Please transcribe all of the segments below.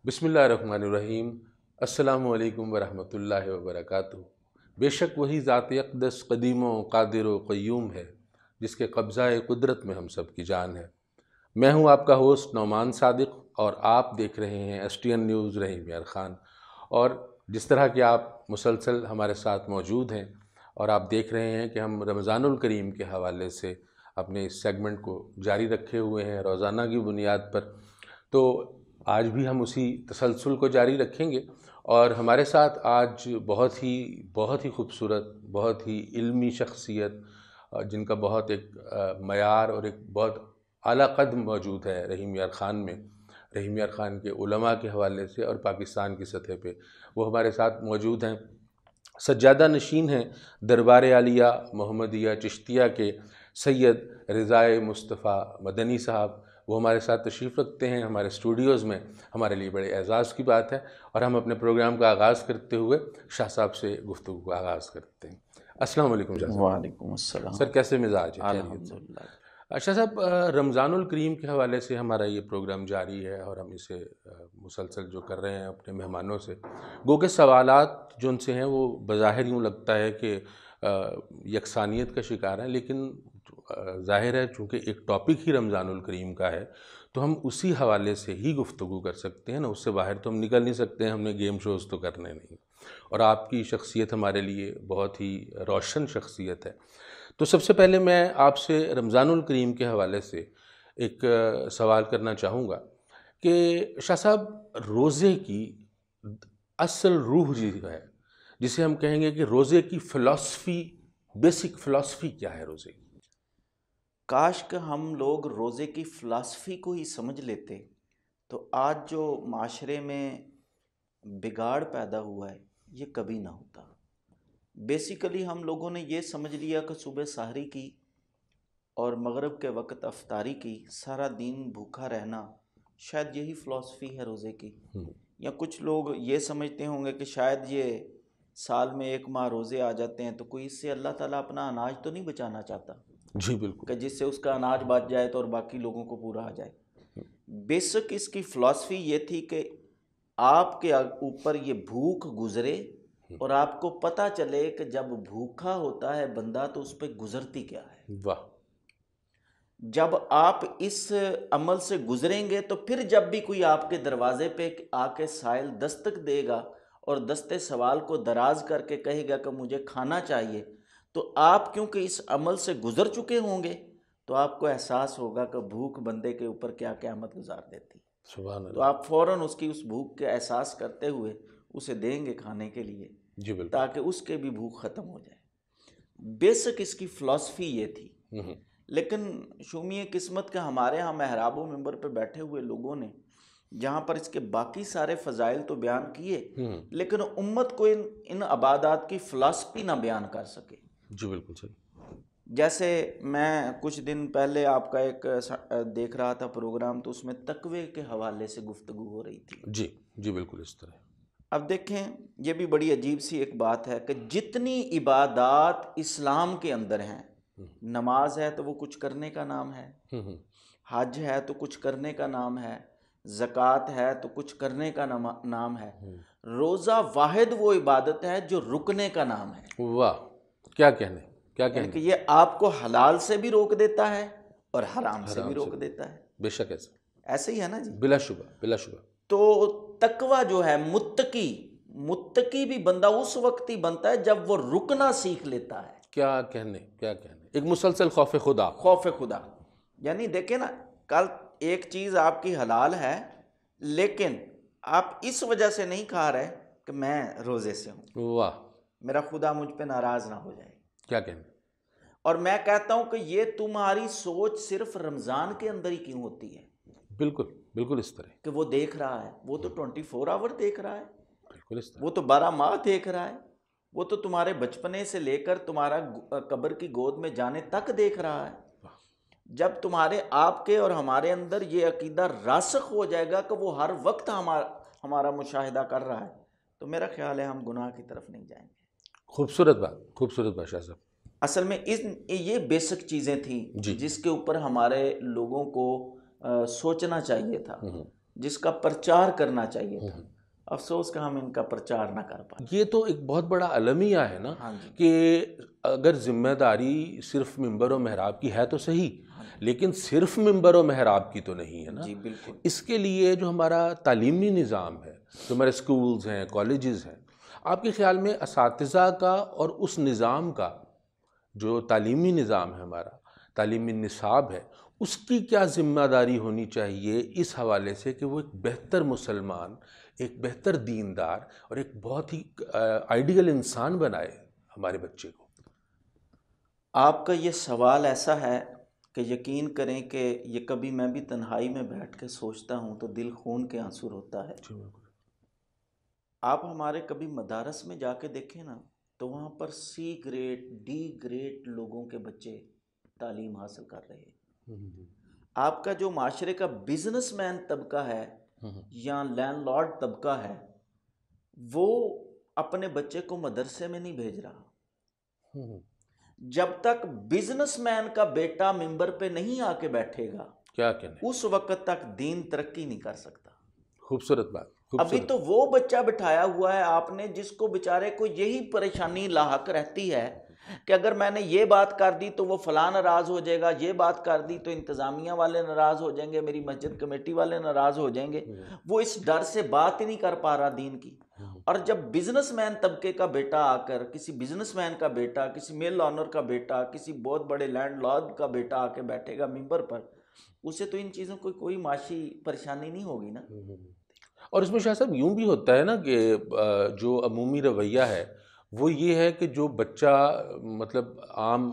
بسم اللہ الرحمن الرحیم۔ السلام علیکم ورحمۃ اللہ وبرکاتہ۔ بے شک وہی ذات اقدس قدیم و قادر و قیوم ہے جس کے قبضہ قدرت میں ہم سب کی جان ہے۔ میں ہوں آپ کا ہوسٹ نعمان صادق اور آپ دیکھ رہے ہیں STN نیوز رحیم یار خان۔ اور جس طرح کہ آپ مسلسل ہمارے ساتھ موجود ہیں اور آپ دیکھ رہے ہیں کہ ہم رمضان الکریم کے حوالے سے اپنے اس سیگمنٹ کو جاری رکھے ہوئے ہیں روزانہ کی بنیاد پر، تو آج بھی ہم اسی تسلسل کو جاری رکھیں گے۔ اور ہمارے ساتھ آج بہت ہی خوبصورت، بہت ہی علمی شخصیت جن کا بہت ایک معیار اور ایک بہت اعلیٰ قدم موجود ہے رحیم یار خان میں، رحیم یار خان کے علماء کے حوالے سے اور پاکستان کی سطح پہ وہ ہمارے ساتھ موجود ہیں۔ سجادہ نشین ہیں دربار عالیہ محمدیہ چشتیہ کے سید رضائے مصطفیٰ مدنی صاحب، وہ ہمارے ساتھ تشریف رکھتے ہیں ہمارے اسٹوڈیوز میں۔ ہمارے لیے بڑے اعزاز کی بات ہے اور ہم اپنے پروگرام کا آغاز کرتے ہوئے شاہ صاحب سے گفتگو کا آغاز کرتے ہیں۔ السلام علیکم شاہ صاحب۔ وعلیکم السلام سر کیسے مزاج ہے؟ الحمدللہ۔ شاہ صاحب، رمضان الکریم کے حوالے سے ہمارا یہ پروگرام جاری ہے اور ہم اسے مسلسل جو کر رہے ہیں اپنے مہمانوں سے، گو کہ سوالات جو ان سے ہیں وہ بظاہر یوں لگتا ہے کہ یکسانیت کا شکار ہیں، لیکن ظاہر ہے چونکہ ایک ٹاپک ہی رمضان الکریم کا ہے تو ہم اسی حوالے سے ہی گفتگو کر سکتے ہیں نا، اس سے باہر تو ہم نکل نہیں سکتے ہیں، ہم نے گیم شوز تو کرنے نہیں۔ اور آپ کی شخصیت ہمارے لیے بہت ہی روشن شخصیت ہے۔ تو سب سے پہلے میں آپ سے رمضان الکریم کے حوالے سے ایک سوال کرنا چاہوں گا کہ شاہ صاحب، روزے کی اصل روح جو ہے، جسے ہم کہیں گے کہ روزے کی فلسفی، بیسک فلسفی کیا ہے روزے کی؟ کاش کہ ہم لوگ روزے کی فلسفی کو ہی سمجھ لیتے تو آج جو معاشرے میں بگاڑ پیدا ہوا ہے یہ کبھی نہ ہوتا۔ بیسیکلی ہم لوگوں نے یہ سمجھ لیا کہ صبح سحری کی اور مغرب کے وقت افطاری کی، سارا دن بھوکا رہنا، شاید یہی فلسفی ہے روزے کی۔ یا کچھ لوگ یہ سمجھتے ہوں گے کہ شاید یہ سال میں ایک ماہ روزے آ جاتے ہیں تو کوئی اس سے اللہ تعالیٰ اپنا اناج تو نہیں بچانا چاہتا؟ جی بالکل، کہ جس سے اس کا اناج بچ جائے تو اور باقی لوگوں کو پورا آ جائے۔ بیسک اس کی فلسفی یہ تھی کہ آپ کے اوپر یہ بھوک گزرے اور آپ کو پتہ چلے کہ جب بھوکا ہوتا ہے بندہ تو اس پہ گزرتی کیا ہے۔ واہ! جب آپ اس عمل سے گزریں گے تو پھر جب بھی کوئی آپ کے دروازے پہ آ کے سائل دستک دے گا اور دستے سوال کو دراز کر کے کہے گا کہ مجھے کھانا چاہیے، تو آپ کیونکہ اس عمل سے گزر چکے ہوں گے تو آپ کو احساس ہوگا کہ بھوک بندے کے اوپر کیا قیامت گزار دیتی ہے۔ سبحان اللہ۔ تو آپ فوراً اس بھوک کے احساس کرتے ہوئے اسے دیں گے کھانے کے لیے، جی بالکل، تاکہ اس کے بھی بھوک ختم ہو جائے۔ بیسک اس کی فلسفی یہ تھی۔ لیکن شومی قسمت کہ ہمارے ہاں محراب و ممبر پہ بیٹھے ہوئے لوگوں نے جہاں پر اس کے باقی سارے فضائل تو بیان کیے، لیکن امت کو ان عبادات کی فلسفی نہ بیان کر سکے۔ جی بالکل صحیح۔ جیسے میں کچھ دن پہلے آپ کا ایک دیکھ رہا تھا پروگرام، تو اس میں تقوی کے حوالے سے گفتگو ہو رہی تھی۔ جی بالکل اس طرح۔ اب دیکھیں، یہ بھی بڑی عجیب سی ایک بات ہے کہ جتنی عبادات اسلام کے اندر ہیں، نماز ہے تو وہ کچھ کرنے کا نام ہے، حج ہے تو کچھ کرنے کا نام ہے، زکوٰۃ ہے تو کچھ کرنے کا نام ہے، روزہ واحد وہ عبادت ہے جو رکنے کا نام ہے۔ واہ! کیا کہنے، کیا یعنی کہنے! کہ یہ آپ کو حلال سے بھی روک دیتا ہے اور حرام سے بھی روک دیتا ہے۔ بے شک ایسے ہی ہے نا جی؟ بلا شبہ، بلا شبہ۔ تو تقوی جو ہے، متقی بھی بندہ اس وقت ہی بنتا ہے جب وہ رکنا سیکھ لیتا ہے۔ کیا کہنے، کیا کہنے! ایک مسلسل خوف خدا۔ خوف خدا، یعنی دیکھیں نا، کل ایک چیز آپ کی حلال ہے لیکن آپ اس وجہ سے نہیں کھا رہے کہ میں روزے سے ہوں، واہ! میرا خدا مجھ پہ ناراض نہ ہو جائے۔ کیا کہنے! اور میں کہتا ہوں کہ یہ تمہاری سوچ صرف رمضان کے اندر ہی کیوں ہوتی ہے؟ بالکل، بالکل اس طرح، کہ وہ دیکھ رہا ہے، وہ تو 24 آور دیکھ رہا ہے، بالکل اس طرح۔ وہ تو 12 ماہ دیکھ رہا ہے، وہ تو تمہارے بچپنے سے لے کر تمہارا قبر کی گود میں جانے تک دیکھ رہا ہے۔ جب تمہارے آپ کے اور ہمارے اندر یہ عقیدہ راسخ ہو جائے گا کہ وہ ہر وقت ہمارا مشاہدہ کر رہا ہے، تو میرا خیال ہے ہم گناہ کی طرف نہیں جائیں گے۔ خوبصورت بات، خوبصورت بات شاہ صاحب۔ اصل میں یہ بیسک چیزیں تھیں جی، جس کے اوپر ہمارے لوگوں کو سوچنا چاہیے تھا جس کا پرچار کرنا چاہیے تھا، افسوس کہ ہم ان کا پرچار نہ کر پائے۔ یہ تو ایک بہت بڑا المیہ ہے نا، ہاں جی، کہ اگر ذمہ داری صرف ممبر و محراب کی ہے تو صحیح، لیکن صرف ممبر و محراب کی تو نہیں ہے نا۔ جی بالکل۔ اس کے لیے جو ہمارا تعلیمی نظام ہے، جو ہمارے اسکولز ہیں، کالجز ہیں، آپ کے خیال میں اساتذہ کا اور اس نظام کا جو تعلیمی نظام ہے ہمارا، تعلیمی نصاب ہے، اس کی کیا ذمہ داری ہونی چاہیے اس حوالے سے کہ وہ ایک بہتر مسلمان، ایک بہتر دیندار اور ایک بہت ہی آئیڈیل انسان بنائے ہمارے بچے کو؟ آپ کا یہ سوال ایسا ہے کہ یقین کریں کہ یہ کبھی میں بھی تنہائی میں بیٹھ کے سوچتا ہوں تو دل خون کے آنسو ہوتا ہے۔ آپ ہمارے کبھی مدارس میں جا کے دیکھیں نا، تو وہاں پر سی گریڈ، ڈی گریڈ لوگوں کے بچے تعلیم حاصل کر رہے ہیں۔ آپ کا جو معاشرے کا بزنس مین طبقہ ہے یا لینڈ لارڈ طبقہ ہے، وہ اپنے بچے کو مدرسے میں نہیں بھیج رہا۔ جب تک بزنس مین کا بیٹا ممبر پہ نہیں آ کے بیٹھے گا، کیا کہنے، اس وقت تک دین ترقی نہیں کر سکتا۔ خوبصورت بات، ابھی تو وہ بچہ بٹھایا ہوا ہے آپ نے جس کو بیچارے کو یہی پریشانی لاحق رہتی ہے کہ اگر میں نے یہ بات کر دی تو وہ فلاں ناراض ہو جائے گا، یہ بات کر دی تو انتظامیہ والے ناراض ہو جائیں گے، میری مسجد کمیٹی والے ناراض ہو جائیں گے۔ وہ اس ڈر سے بات ہی نہیں کر پا رہا دین کی۔ اور جب بزنس مین طبقے کا بیٹا آ کر، کسی بزنس مین کا بیٹا، کسی میل آنر کا بیٹا، کسی بہت بڑے لینڈ لارڈ کا بیٹا آ کے بیٹھے گا ممبر پر، اسے تو ان چیزوں کو کوئی معاشی پریشانی نہیں ہوگی نا۔ اور اس میں شاہ صاحب یوں بھی ہوتا ہے نا کہ جو عمومی رویہ ہے وہ یہ ہے کہ جو بچہ مطلب عام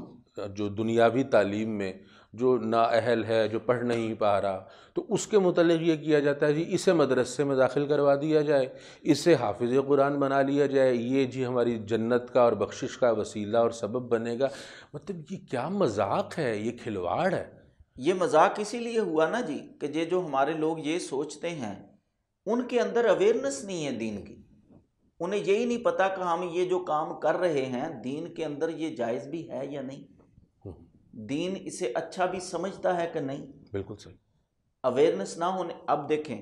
جو دنیاوی تعلیم میں جو نااہل ہے، جو پڑھ نہیں پا رہا، تو اس کے متعلق یہ کیا جاتا ہے جی اسے مدرسے میں داخل کروا دیا جائے، اسے حافظ قرآن بنا لیا جائے، یہ جی ہماری جنت کا اور بخشش کا وسیلہ اور سبب بنے گا۔ مطلب یہ کیا مذاق ہے، یہ کھلواڑ ہے۔ یہ مذاق اسی لیے ہوا نا جی کہ یہ جو ہمارے لوگ یہ سوچتے ہیں، ان کے اندر اویئرنس نہیں ہے دین کی۔ انہیں یہی نہیں پتا کہ ہم یہ جو کام کر رہے ہیں دین کے اندر یہ جائز بھی ہے یا نہیں، دین اسے اچھا بھی سمجھتا ہے کہ نہیں۔ بالکل صحیح۔ اویئرنس نہ ہونے، اب دیکھیں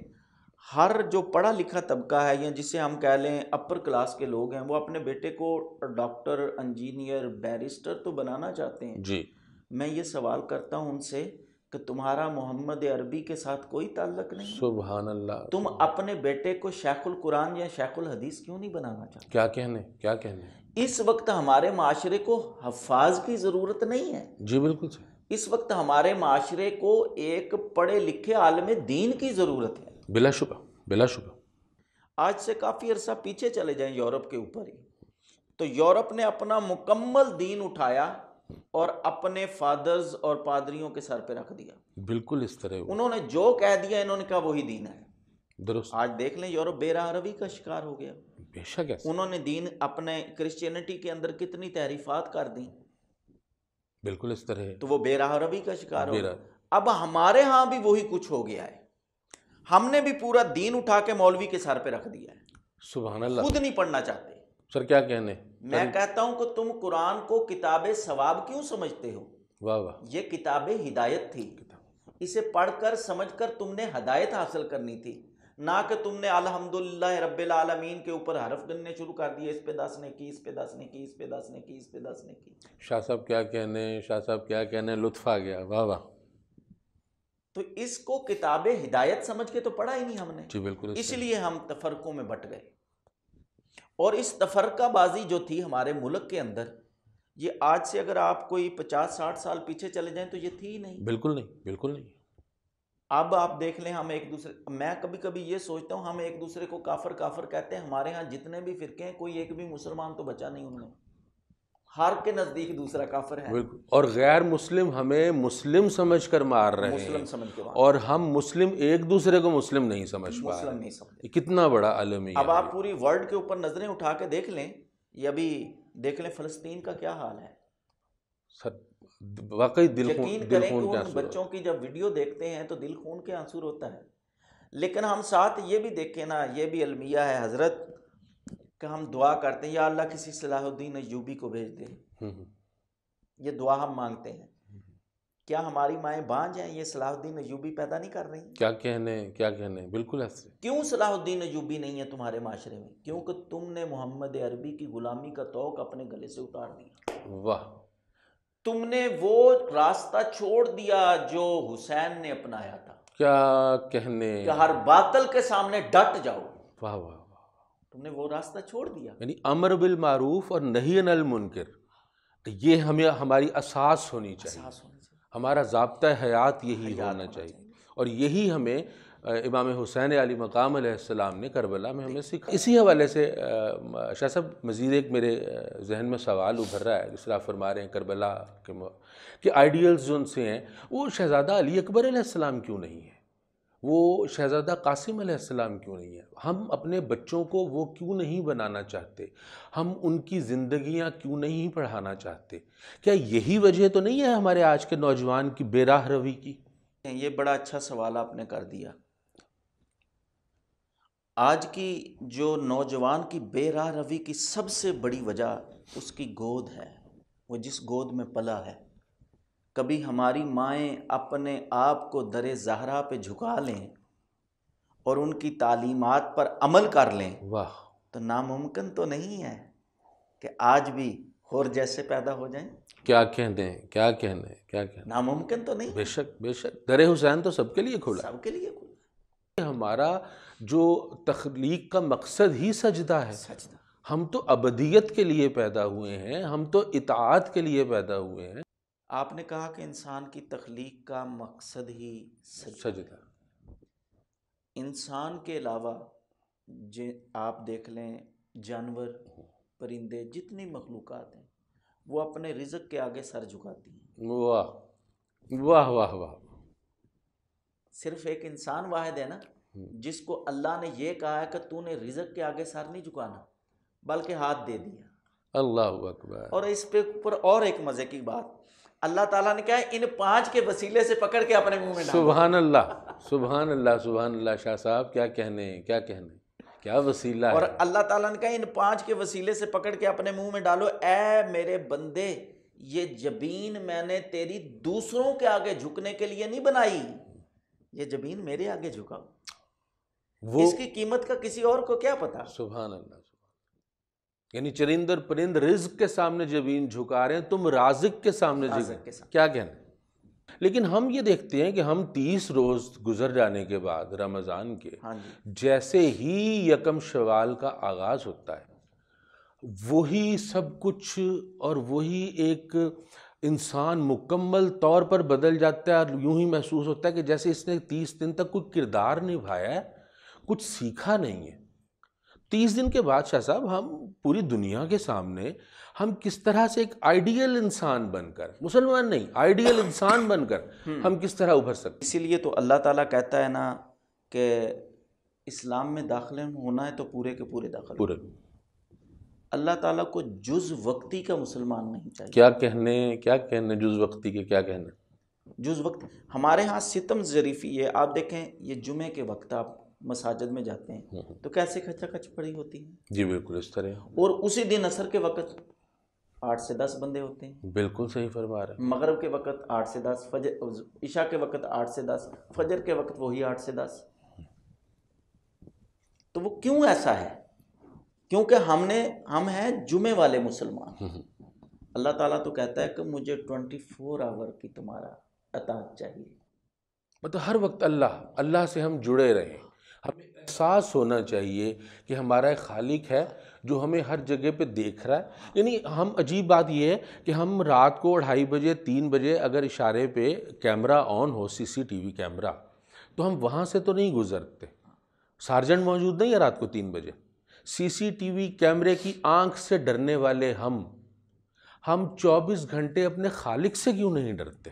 ہر جو پڑھا لکھا طبقہ ہے یا جسے ہم کہہ لیں اپر کلاس کے لوگ ہیں، وہ اپنے بیٹے کو ڈاکٹر، انجینئر، بیرسٹر تو بنانا چاہتے ہیں۔ جی، میں یہ سوال کرتا ہوں ان سے کہ تمہارا محمد عربی کے ساتھ کوئی تعلق نہیں؟ سبحان اللہ۔ تم اپنے بیٹے کو شیخ القرآن یا شیخ الحدیث کیوں نہیں بنانا چاہتے؟ کیا کہنے، کیا کہنے۔ اس وقت ہمارے معاشرے کو حفاظ کی ضرورت نہیں ہے۔ جی بالکل صحیح۔ اس وقت ہمارے معاشرے کو ایک پڑھے لکھے عالم دین کی ضرورت ہے۔ بلا شبہ، بلا شبہ۔ آج سے کافی عرصہ پیچھے چلے جائیں یورپ کے اوپر ہی، تو یورپ نے اپنا مکمل دین اٹھایا اور اپنے فادرز اور پادریوں کے سر پہ رکھ دیا۔ بالکل اس طرح ہوا۔ انہوں نے جو کہہ دیا انہوں نے کہا وہی دین ہے۔ درست۔ آج دیکھ لیں یورپ بے راہ روی کا شکار ہو گیا۔ بے شک ایسا۔ انہوں نے دین اپنے کرسچینٹی کے اندر کتنی تحریفات کر دیں، بالکل اس طرح ہے۔ تو وہ بے راہ روی کا شکار ہو بے گیا۔ راہ۔ اب ہمارے ہاں بھی وہی کچھ ہو گیا ہے، ہم نے بھی پورا دین اٹھا کے مولوی کے سر پہ رکھ دیا ہے، سبحان اللہ۔ خود نہیں پڑھنا چاہتے۔ سر کیا کہنے۔ میں کہتا ہوں کہ تم قرآن کو کتاب ثواب کیوں سمجھتے ہو؟ واہ واہ۔ یہ کتاب ہدایت تھی، اسے پڑھ کر سمجھ کر تم نے ہدایت حاصل کرنی تھی، نہ کہ تم نے الحمدللہ رب العالمین کے اوپر حرف گننے شروع کر دیے، اس پہ 10 نے کی، اس پہ 10 نے کی، اس پہ 10 نے کی، اس پہ 10 نے کی۔ شاہ صاحب کیا کہنے، شاہ صاحب کیا کہنے، لطف آ گیا، واہ واہ۔ تو اس کو کتاب ہدایت سمجھ کے تو پڑھا ہی نہیں ہم نے، جی بالکل۔ اس لیے ہم تفرقوں میں بٹ گئے۔ اور اس تفرقہ بازی جو تھی ہمارے ملک کے اندر، یہ آج سے اگر آپ کوئی 50-60 سال پیچھے چلے جائیں تو یہ تھی ہی نہیں۔ بالکل نہیں، بالکل نہیں۔ اب آپ دیکھ لیں ہم ایک دوسرے، میں کبھی کبھی یہ سوچتا ہوں ہم ایک دوسرے کو کافر کافر کہتے ہیں، ہمارے ہاں جتنے بھی فرقے ہیں کوئی ایک بھی مسلمان تو بچا نہیں ان میں، ہر کے نزدیک دوسرا کافر ہے۔ بالکل۔ اور غیر مسلم ہمیں مسلم سمجھ کر مار رہے ہیں، مسلم سمجھ کے اور ہم مسلم ایک دوسرے کو مسلم نہیں سمجھ پا مسلم رہے۔ نہیں سمجھتے۔ یہ کتنا بڑا المیہ اب ہے۔ آپ پوری ورلڈ کے اوپر نظریں اٹھا کے دیکھ لیں، یا ابھی دیکھ لیں فلسطین کا کیا حال ہے۔ سر واقعی دل یقین خون، دل کریں کہ خون کے ان آنسو۔ بچوں کی جب ویڈیو دیکھتے ہیں تو دل خون کے آنسو ہوتا ہے۔ لیکن ہم ساتھ یہ بھی دیکھیں نا، یہ بھی المیہ ہے حضرت، کہ ہم دعا کرتے ہیں یا اللہ کسی صلاح الدین ایوبی کو بھیج دے، یہ دعا ہم مانگتے ہیں۔ کیا ہماری مائیں بانجھ ہیں؟ یہ صلاح الدین ایوبی پیدا نہیں کر رہی؟ کیا کہنے بالکل ایسے. کیوں صلاح الدین ایوبی نہیں ہے تمہارے معاشرے میں؟ کیونکہ تم نے محمد عربی کی غلامی کا طوق اپنے گلے سے اتار دیا. واہ. تم نے وہ راستہ چھوڑ دیا جو حسین نے اپنایا تھا کیا کہنے. کہ ہر باطل کے سامنے ڈٹ جاؤ. واہ واہ واہ. تم نے وہ راستہ چھوڑ دیا. یعنی امر بالمعروف اور نہی عن المنکر، یہ ہمیں ہماری اساس ہونی چاہیے. احساس ہونا چاہیے. ہمارا ضابطہ حیات یہی حیات ہونا ہونا چاہیے. چاہیے. اور یہی ہمیں امام حسین علی مقام علیہ السلام نے کربلا میں ہمیں سکھا. اسی حوالے سے شاہ صاحب مزید ایک میرے ذہن میں سوال ابھر رہا ہے. جس طرح آپ فرما رہے ہیں کربلا کہ آئیڈیلز جو ان سے ہیں وہ شہزادہ علی اکبر علیہ السلام کیوں نہیں ہے، وہ شہزادہ قاسم علیہ السلام کیوں نہیں ہے. ہم اپنے بچوں کو وہ کیوں نہیں بنانا چاہتے، ہم ان کی زندگیاں کیوں نہیں پڑھانا چاہتے. کیا یہی وجہ تو نہیں ہے ہمارے آج کے نوجوان کی بے راہ روی کی؟ یہ بڑا اچھا سوال آپ نے کر دیا. آج کی جو نوجوان کی بے راہ روی کی سب سے بڑی وجہ اس کی گود ہے، وہ جس گود میں پلا ہے. کبھی ہماری مائیں اپنے آپ کو در زہرا پہ جھکا لیں اور ان کی تعلیمات پر عمل کر لیں. واہ. تو ناممکن تو نہیں ہے کہ آج بھی ہور جیسے پیدا ہو جائیں. کیا کہنے. ناممکن تو نہیں. بے شک بے شک. در حسین تو سب کے لیے کھلا ہے. سب کے لیے کھلا. ہمارا جو تخلیق کا مقصد ہی سجدہ ہے. سجدہ. ہم تو ابدیت کے لیے پیدا ہوئے ہیں، ہم تو اطاعت کے لیے پیدا ہوئے ہیں. آپ نے کہا کہ انسان کی تخلیق کا مقصد ہی سجدہ. انسان کے علاوہ آپ دیکھ لیں جانور، پرندے، جتنی مخلوقات ہیں وہ اپنے رزق کے آگے سر جھکاتی ہیں. واہ واہ واہ واہ. صرف ایک انسان واحد ہے نا جس کو اللہ نے یہ کہا ہے کہ تو نے رزق کے آگے سر نہیں جھکانا بلکہ ہاتھ دے دیا. اللہ اکبر. اور اس پہ اوپر اور ایک مزے کی بات، اللہ تعالیٰ نے کہا ہے ان 5 کے وسیلے سے پکڑ کے اپنے منہ میں ڈالو. سبحان اللہ سبحان اللہ سبحان اللہ. شاہ صاحب کیا کہنے کیا وسیلہ ہے. اور اللہ تعالیٰ نے کہا ان 5 کے وسیلے سے پکڑ کے اپنے منہ میں ڈالو. اے میرے بندے، یہ جبین میں نے تیری دوسروں کے آگے جھکنے کے لیے نہیں بنائی، یہ جبین میرے آگے جھکاؤ. اس کی قیمت کا کسی اور کو کیا پتا. سبحان اللہ. یعنی چرند اور پرند رزق کے سامنے جبین جھکا رہے ہیں، تم رازق کے سامنے کیا کہنا. لیکن ہم یہ دیکھتے ہیں کہ ہم 30 روز گزر جانے کے بعد رمضان کے جیسے ہی یکم شوال کا آغاز ہوتا ہے وہی سب کچھ اور وہی ایک انسان مکمل طور پر بدل جاتا ہے، اور یوں ہی محسوس ہوتا ہے کہ جیسے اس نے 30 دن تک کوئی کردار نبھایا ہے، کچھ سیکھا نہیں ہے. 30 دن کے بعد شاہ صاحب ہم پوری دنیا کے سامنے ہم کس طرح سے ایک آئیڈیل انسان بن کر، مسلمان نہیں، آئیڈیل انسان بن کر ہم کس طرح ابھر سکتے. اسی لیے تو اللہ تعالیٰ کہتا ہے نا کہ اسلام میں داخل ہونا ہے تو پورے کے پورے داخل پورے. اللہ تعالیٰ کو جز وقتی کا مسلمان نہیں چاہیے. کیا کہنے جز وقتی کے، کیا کہنے جز وقت. ہمارے ہاں ستم ظریفی ہے. آپ دیکھیں یہ جمعے کے وقت آپ مساجد میں جاتے ہیں تو کیسے کھچا کھچ پڑی ہوتی ہے. جی بالکل اس طرح. اور اسی دن عصر کے وقت 8 سے 10 بندے ہوتے ہیں. بالکل صحیح فرما رہے ہیں. مغرب کے وقت 8 سے 10، عشاء کے وقت 8 سے 10، فجر کے وقت وہی 8 سے 10. تو وہ کیوں ایسا ہے؟ کیونکہ ہم ہیں جمعے والے مسلمان. اللہ تعالیٰ تو کہتا ہے کہ مجھے 24 آور کی تمہارا اطاعت چاہیے. مطلب ہر وقت اللہ سے ہم جڑے رہیں. ہمیں احساس ہونا چاہیے کہ ہمارا ایک خالق ہے جو ہمیں ہر جگہ پہ دیکھ رہا ہے. یعنی ہم عجیب بات یہ ہے کہ ہم رات کو 2:30 بجے 3 بجے اگر اشارے پہ کیمرہ آن ہو، CCTV کیمرہ، تو ہم وہاں سے تو نہیں گزرتے. سارجنٹ موجود نہیں ہے رات کو 3 بجے. CCTV کیمرے کی آنکھ سے ڈرنے والے ہم 24 گھنٹے اپنے خالق سے کیوں نہیں ڈرتے؟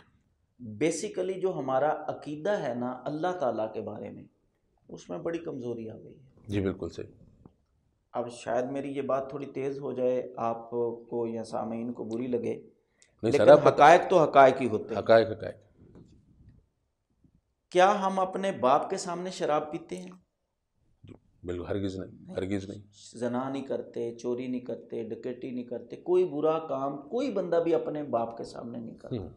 بیسیکلی جو ہمارا عقیدہ ہے نا اللہ تعالیٰ کے بارے میں، اس میں بڑی کمزوری آ گئی ہے. جی بالکل صحیح. اب شاید میری یہ بات تھوڑی تیز ہو جائے، آپ کو یا سامعین کو بری لگے، لیکن حقائق تو حقائق ہی ہوتے ہیں. حقائق. کیا ہم اپنے باپ کے سامنے شراب پیتے ہیں؟ بالکل ہرگز نہیں. زنا نہیں کرتے، چوری نہیں کرتے، ڈکیٹی نہیں کرتے، کوئی برا کام کوئی بندہ بھی اپنے باپ کے سامنے نہیں کرتا.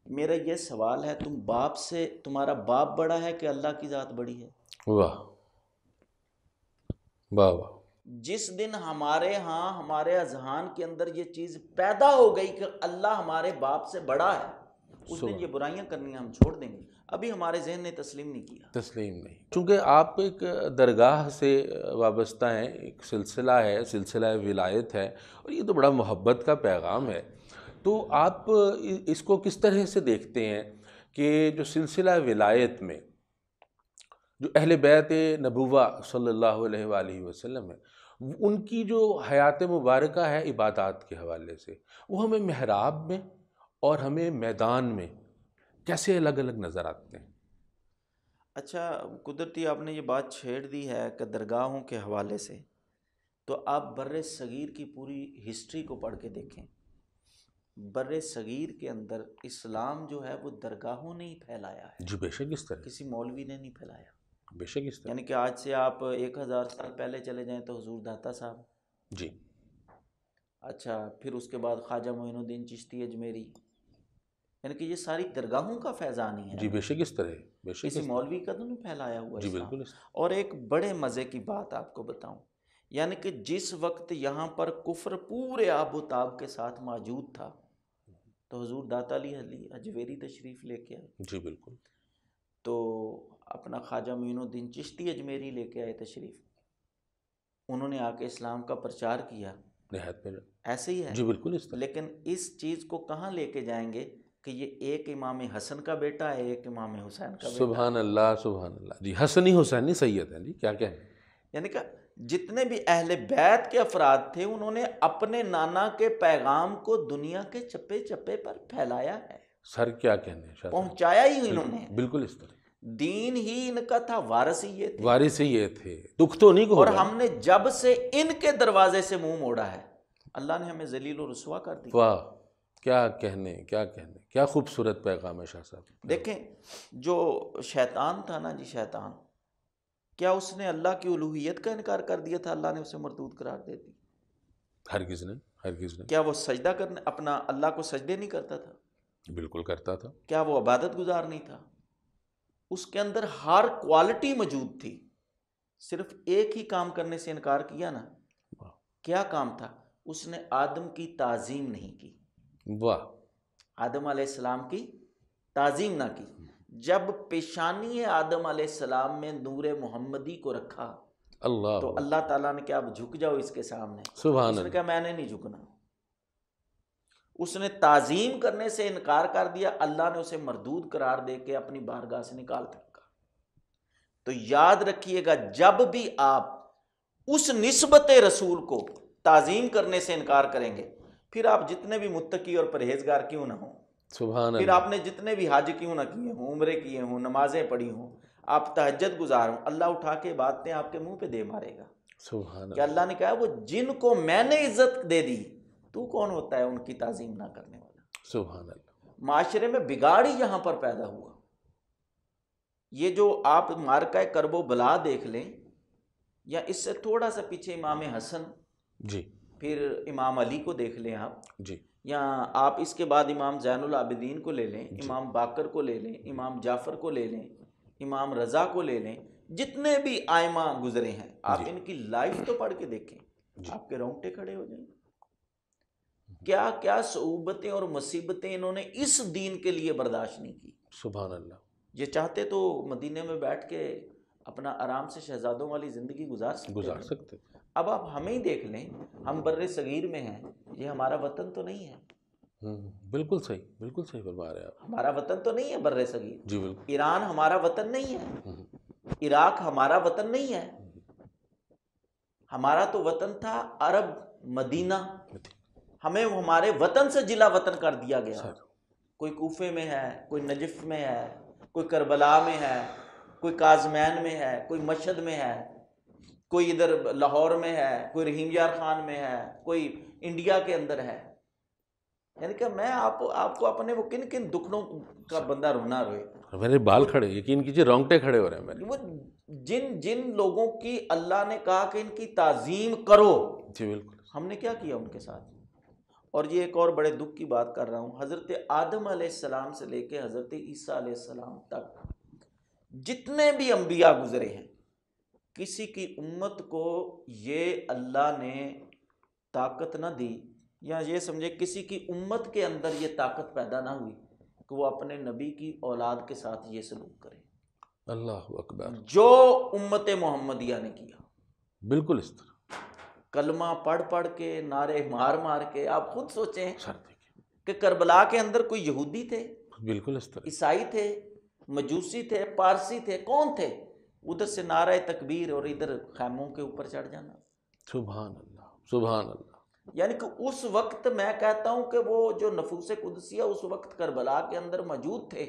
میرا یہ سوال ہے، تم باپ سے، تمہارا باپ بڑا ہے کہ اللہ کی ذات بڑی ہے؟ واہ واہ واہ. جس دن ہمارے ہاں ہمارے اذہان کے اندر یہ چیز پیدا ہو گئی کہ اللہ ہمارے باپ سے بڑا ہے، اس دن یہ برائیاں کرنی ہم چھوڑ دیں گے. ابھی ہمارے ذہن نے تسلیم نہیں کیا. تسلیم نہیں، چونکہ آپ ایک درگاہ سے وابستہ ہیں، ایک سلسلہ ہے، سلسلہ ولایت ہے، اور یہ تو بڑا محبت کا پیغام ہے. تو آپ اس کو کس طرح سے دیکھتے ہیں کہ جو سلسلہ ولایت میں جو اہل بیت نبوہ صلی اللہ علیہ وآلہ وسلم ہے، ان کی جو حیات مبارکہ ہے عبادات کے حوالے سے، وہ ہمیں محراب میں اور ہمیں میدان میں کیسے الگ الگ نظر آتے ہیں؟ اچھا قدرتی آپ نے یہ بات چھیڑ دی ہے کہ درگاہوں کے حوالے سے، تو آپ بر صغیر کی پوری ہسٹری کو پڑھ کے دیکھیں. بر صغیر کے اندر اسلام جو ہے وہ درگاہوں نے ہی پھیلایا ہے. جی بے شک اس طرح، کسی مولوی نے نہیں پھیلایا. بے شک اس طرح. یعنی کہ آج سے آپ 1000 سال پہلے چلے جائیں تو حضور داتا صاحب، جی اچھا پھر اس کے بعد خواجہ معین الدین چشتی اجمیری، یعنی کہ یہ ساری درگاہوں کا فیضان ہی ہے. جی بے شک اس طرح، بے شک کسی اس طرح. مولوی کا تو نہیں پھیلایا ہوا جی اسلام. بالکل اس طرح. اور ایک بڑے مزے کی بات آپ کو بتاؤں، یعنی کہ جس وقت یہاں پر کفر پورے آب و تاب کے ساتھ موجود تھا تو حضور داتا علی اجمیری تشریف لے کے آئے. جی بالکل. تو اپنا خواجہ معین الدین چشتی اجمیری لے کے آئے تشریف، انہوں نے آ کے اسلام کا پرچار کیا. نہایت میں ایسے ہی ہے. جی بالکل اس طرح. لیکن اس چیز کو کہاں لے کے جائیں گے کہ یہ ایک امام حسن کا بیٹا ہے، ایک امام حسین کا بیٹا. سبحان اللہ سبحان اللہ. جی حسنی حسینی سید ہیں جی، کیا کہیں. یعنی کہ جتنے بھی اہل بیت کے افراد تھے انہوں نے اپنے نانا کے پیغام کو دنیا کے چپے چپے پر پھیلایا ہے. سر کیا کہنے شاہ صاحب. پہنچایا ہی انہوں نے. بالکل اس طرح. دین ہی ان کا تھا، وارث ہی یہ تھے. وارث ہی یہ تھے، دکھ تو نہیں کو. اور ہم نے جب سے ان کے دروازے سے منہ موڑا ہے اللہ نے ہمیں ذلیل و رسوا کر دیا. واہ کیا کہنے کیا کہنے، کیا خوبصورت پیغام ہے شاہ صاحب. دیکھیں جو شیطان تھا نا جی، شیطان کیا اس نے اللہ کی الوہیت کا انکار کر دیا تھا؟ اللہ نے اسے مردود قرار دے دی. ہرگز نہیں، ہرگز نہیں. کیا وہ سجدہ کرنے اپنا اللہ کو سجدے نہیں کرتا تھا؟ بالکل کرتا تھا. کیا وہ عبادت گزار نہیں تھا؟ اس کے اندر ہر کوالٹی موجود تھی. صرف ایک ہی کام کرنے سے انکار کیا نا. کیا کام تھا؟ اس نے آدم کی تعظیم نہیں کی. واہ. آدم علیہ السلام کی تعظیم نہ کی. جب پیشانی آدم علیہ السلام میں نور محمدی کو رکھا اللہ تو اللہ تعالیٰ نے کہا اب جھک جاؤ اس کے سامنے. سبحان اس نے اللہ. کہا میں نے نہیں جھکنا. اس نے تعظیم کرنے سے انکار کر دیا، اللہ نے اسے مردود قرار دے کے اپنی بارگاہ سے نکال پھینکا. تو یاد رکھیے گا جب بھی آپ اس نسبت رسول کو تعظیم کرنے سے انکار کریں گے، پھر آپ جتنے بھی متقی اور پرہیزگار کیوں نہ ہوں، سبحان اللہ. پھر آپ نے جتنے بھی حج کیوں نہ کیے ہوں، عمرے کیے ہوں، نمازیں پڑھی ہوں، آپ تہجد گزار ہوں، اللہ اٹھا کے باتیں آپ کے منہ پہ دے مارے گا. سبحان کہ اللہ. اللہ نے کہا وہ جن کو میں نے عزت دے دی تو کون ہوتا ہے ان کی تعظیم نہ کرنے والا. سبحان اللہ. معاشرے میں بگاڑ ہی یہاں پر پیدا ہوا. یہ جو آپ مارکہ کرب و بلا دیکھ لیں، یا اس سے تھوڑا سا پیچھے امام حسن، جی پھر امام علی کو دیکھ لیں آپ، جی یا آپ اس کے بعد امام زین العابدین کو لے لیں، جی. امام باقر کو لے لیں، امام جعفر کو لے لیں، امام رضا کو لے لیں، جتنے بھی آئمہ گزرے ہیں آپ جی. ان کی لائف تو پڑھ کے دیکھیں، جی. آپ کے رونگٹے کھڑے ہو جائیں. کیا کیا صعوبتیں اور مصیبتیں انہوں نے اس دین کے لیے برداشت نہیں کی. سبحان اللہ. یہ چاہتے تو مدینے میں بیٹھ کے اپنا آرام سے شہزادوں والی زندگی گزار سکتے. اب آپ ہمیں ہی دیکھ لیں، ہم بر صغیر میں ہیں، یہ ہمارا وطن تو نہیں ہے. بالکل صحیح، بالکل صحیح فرما رہے ہیں آپ. ہمارا وطن تو نہیں ہے بر صغیر. جی بالکل. ایران ہمارا وطن نہیں ہے، عراق ہمارا وطن نہیں ہے. ہمارا تو وطن تھا عرب مدینہ، ہمیں ہمارے وطن سے جلا وطن کر دیا گیا. کوئی کوفے میں ہے، کوئی نجف میں ہے، کوئی کربلا میں ہے، کوئی کاظمین میں ہے، کوئی مشہد میں ہے، کوئی ادھر لاہور میں ہے، کوئی رحیم یار خان میں ہے، کوئی انڈیا کے اندر ہے. یعنی کہ میں آپ کو اپنے وہ کن کن دکھوں کا بندہ رونا روئے. میرے بال کھڑے، یقین کیجیے رونگٹے کھڑے ہو رہے ہیں میرے. وہ جن لوگوں کی اللہ نے کہا کہ ان کی تعظیم کرو، جی بالکل. ہم نے کیا کیا ان کے ساتھ. اور یہ ایک اور بڑے دکھ کی بات کر رہا ہوں، حضرت آدم علیہ السلام سے لے کے حضرت عیسیٰ علیہ السلام تک جتنے بھی انبیاء گزرے ہیں، کسی کی امت کو یہ اللہ نے طاقت نہ دی، یا یہ سمجھے کسی کی امت کے اندر یہ طاقت پیدا نہ ہوئی کہ وہ اپنے نبی کی اولاد کے ساتھ یہ سلوک کرے، اللہ اکبر، جو امت محمدیہ نے کیا۔ بالکل اس طرح کلمہ پڑھ پڑھ کے، نعرے مار مار کے، آپ خود سوچیں سر دیکھیں، کہ کربلا کے اندر کوئی یہودی تھے، بالکل اس طرح، عیسائی تھے، مجوسی تھے، پارسی تھے، کون تھے؟ ادھر سے نعرہ تکبیر اور ادھر خیموں کے اوپر چڑھ جانا۔ سبحان اللہ، سبحان اللہ، یعنی کہ اس وقت میں کہتا ہوں کہ وہ جو نفوس قدسیہ اس وقت کربلا کے اندر موجود تھے،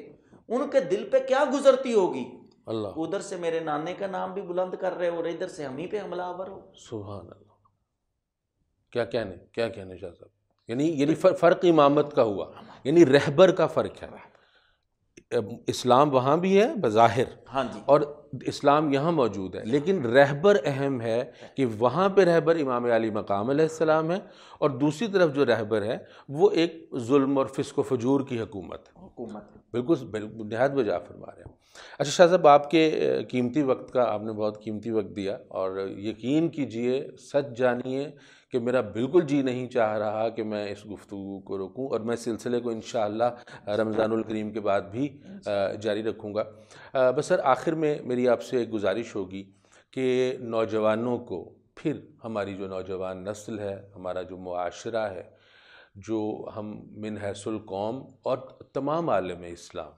ان کے دل پہ کیا گزرتی ہوگی؟ اللہ، ادھر سے میرے نانے کا نام بھی بلند کر رہے اور ادھر سے ہم ہی پہ حملہ آور ہو۔ سبحان اللہ، کیا کہنے شاہ صاحب، یعنی فرق امامت کا ہوا، یعنی رہبر کا فرق ہے۔ اسلام وہاں بھی ہے بظاہر، ہاں جی، اور اسلام یہاں موجود ہے، لیکن رہبر اہم ہے کہ وہاں پہ رہبر امام علی مقام علیہ السلام ہے، اور دوسری طرف جو رہبر ہے وہ ایک ظلم اور فسق و فجور کی حکومت ہے۔ بالکل نہایت بجا فرما رہے ہیں۔ اچھا شاہ صاحب، آپ کے قیمتی وقت کا آپ نے بہت قیمتی وقت دیا، اور یقین کیجئے، سچ جانیے کہ میرا بالکل جی نہیں چاہ رہا کہ میں اس گفتگو کو روکوں، اور میں سلسلے کو انشاءاللہ رمضان الکریم کے بعد بھی جاری رکھوں گا۔ بس سر، آخر میں میری آپ سے ایک گزارش ہوگی کہ نوجوانوں کو، پھر ہماری جو نوجوان نسل ہے، ہمارا جو معاشرہ ہے، جو ہم من حیث القوم اور تمام عالم اسلام،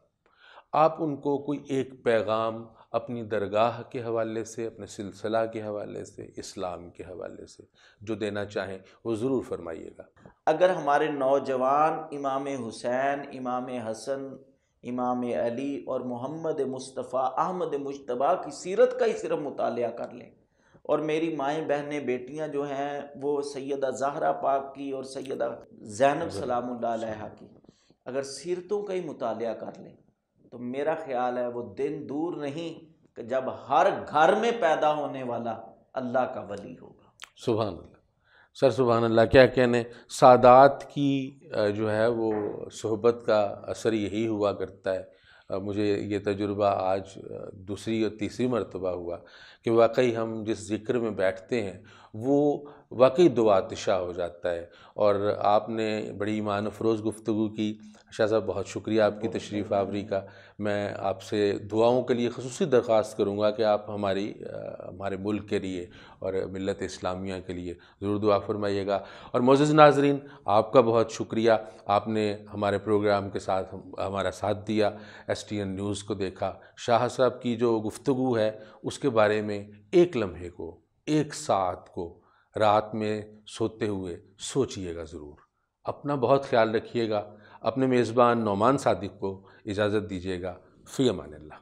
آپ ان کو کوئی ایک پیغام اپنی درگاہ کے حوالے سے، اپنے سلسلہ کے حوالے سے، اسلام کے حوالے سے جو دینا چاہیں وہ ضرور فرمائیے گا۔ اگر ہمارے نوجوان امام حسین، امام حسن، امام علی اور محمد مصطفیٰ احمد مجتبیٰ کی سیرت کا ہی صرف مطالعہ کر لیں، اور میری مائیں بہنیں بیٹیاں جو ہیں وہ سیدہ زہرا پاک کی اور سیدہ زینب سلام اللہ علیہا کی اگر سیرتوں کا ہی مطالعہ کر لیں، تو میرا خیال ہے وہ دن دور نہیں کہ جب ہر گھر میں پیدا ہونے والا اللہ کا ولی ہوگا۔ سبحان اللہ سر، سبحان اللہ، کیا کہنے، سادات کی جو ہے وہ صحبت کا اثر یہی ہوا کرتا ہے۔ مجھے یہ تجربہ آج دوسری اور تیسری مرتبہ ہوا کہ واقعی ہم جس ذکر میں بیٹھتے ہیں وہ واقعی دعا آتشہ ہو جاتا ہے، اور آپ نے بڑی ایمان افروز گفتگو کی۔ شاہ صاحب، بہت شکریہ آپ کی تشریف آوری کا۔ میں آپ سے دعاؤں کے لیے خصوصی درخواست کروں گا کہ آپ ہمارے ملک کے لیے اور ملت اسلامیہ کے لیے ضرور دعا فرمائیے گا۔ اور معزز ناظرین، آپ کا بہت شکریہ، آپ نے ہمارے پروگرام کے ساتھ ہمارا ساتھ دیا، ایس ٹی این نیوز کو دیکھا۔ شاہ صاحب کی جو گفتگو ہے اس کے بارے میں ایک لمحے کو، ایک ساعت کو رات میں سوتے ہوئے سوچئے گا ضرور۔ اپنا بہت خیال رکھیے گا، اپنے میزبان نعمان صادق کو اجازت دیجیے گا۔ فی امان اللہ۔